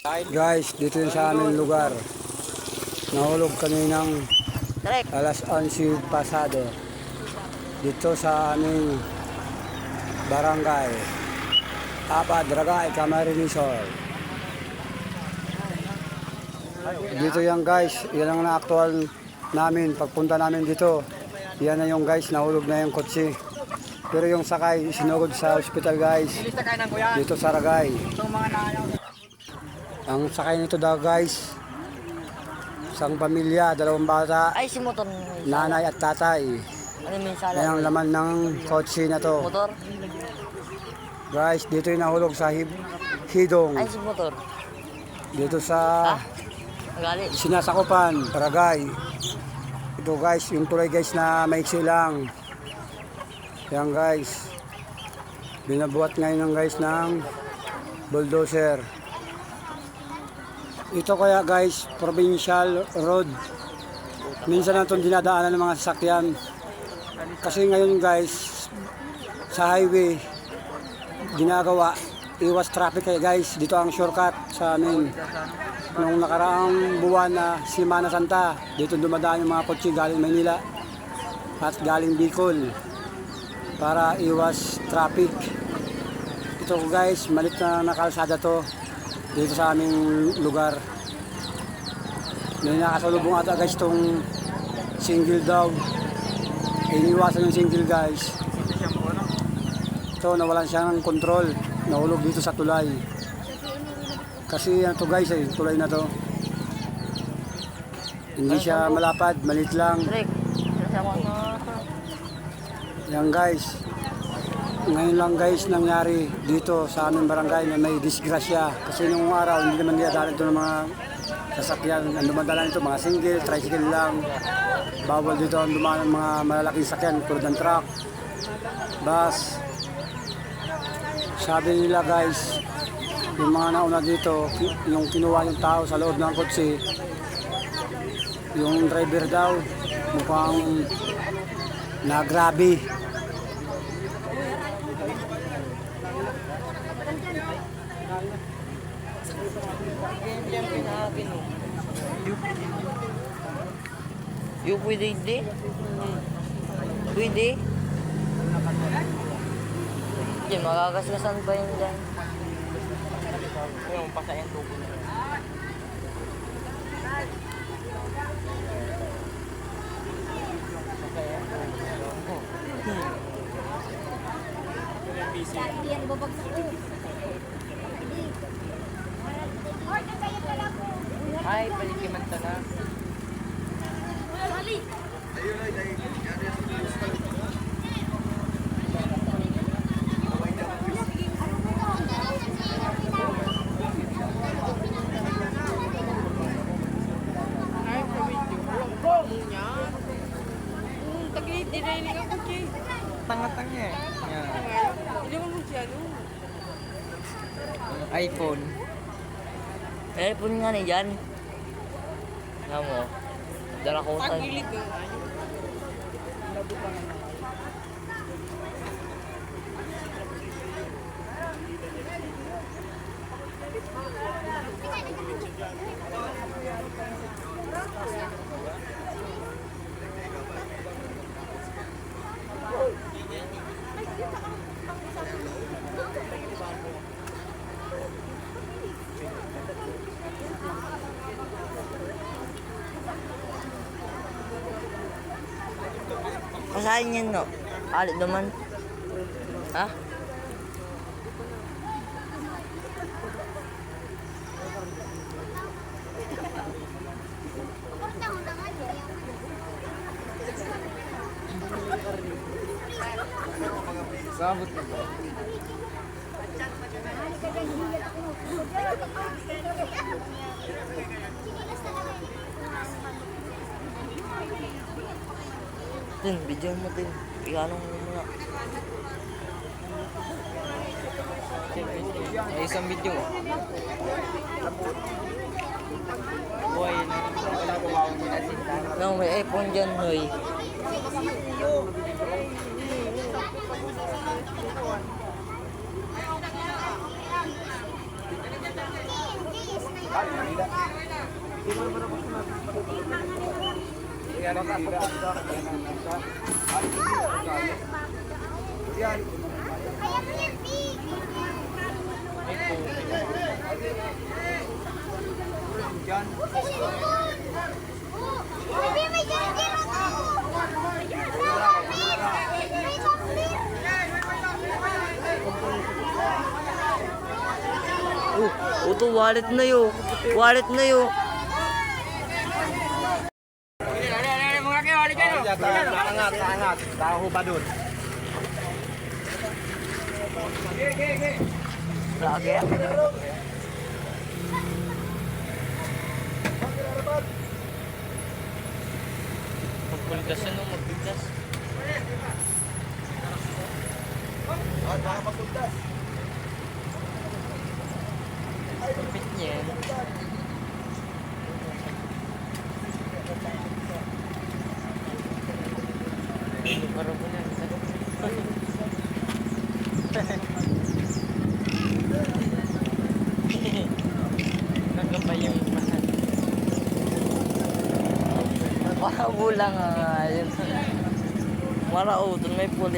Guys, dito yun sa aming lugar. Nahulog kaninang alas 11 pasado. Dito sa aming barangay. Dragay, Camarines. Dito yan guys, yan ang na-actual namin. Pagpunta namin dito, yan na yung guys, nahulog na yung kotse. Pero yung sakay, sinugod sa hospital guys. Dito sa Ragay. Ang sakay nito daw guys, isang pamilya, 2 bata, Ay, si motor. nanay at tatay. Ano yung sala? Yan ang laman ng kotse na to. Motor? Guys, dito yung nahulog sa Hidong. Ay, si motor. Dito sa Ang gali. Sinasakupan, Ragay. Ito guys, yung tulay guys na maiksi lang. Yan guys. Binabuhat ngayon ng guys ng bulldozer. Ito kaya guys, provincial road. Minsan na itong dinadaanan ng mga sasakyan. Kasi ngayon guys, sa highway, ginagawa, iwas traffic kaya guys. Dito ang shortcut sa amin. Nung nakaraang buwan na Semana Santa, dito dumadaan yung mga kotse galing Maynila at galing Bicol para iwas traffic. Ito guys, malit na kalsada to dito sa aming lugar. May nakasalubong ata guys itong single daw. Iniwasan yung single guys. Ito nawalan siya ng control. Nahulog dito sa tulay. Kasi ano to guys tulay na to. Hindi siya malapad, malit lang. Yan guys. Ngayon lang guys nangyari dito sa aming barangay na may disgrasya. Kasi nung araw hindi naman dinadaan ito ng mga sasakyan. Ang dumadaan ito mga single, tricycle lang. Bawal dito ang dumaan ng mga malalaking sakyan tulad ng truck, bus. Sabi nila guys, yung mga nauna dito, yung kinuha yung tao sa loob ng kotse, yung driver daw mukhang nagrabe. Yung pwede hindi? Pwede? Diyan, makakasgasan pa yun dyan. Yung pasayan tubo na yun. Ay, palikiman na. Tanga-tanga eh. iPhone. iPhone nga ni dyan. Nga mo. Dala ko tayo. Kasahin yun, no? Alit naman. Ha? Sabot na ba? Tin, video mo tin. Ikanong mo muna. Ay, isang video. Boy, wala ko ba akong minasinta? No, may iPhone dyan, hoy. Ito, wallet na yun. Wallet na yun. Angat. Taho ba dun? Lagi. Magpulgas na nung magpulgas. Kapit niya. Ano para mo na? Nagkapay yung mahal. Marabulang nga. Marao, doon may pulis.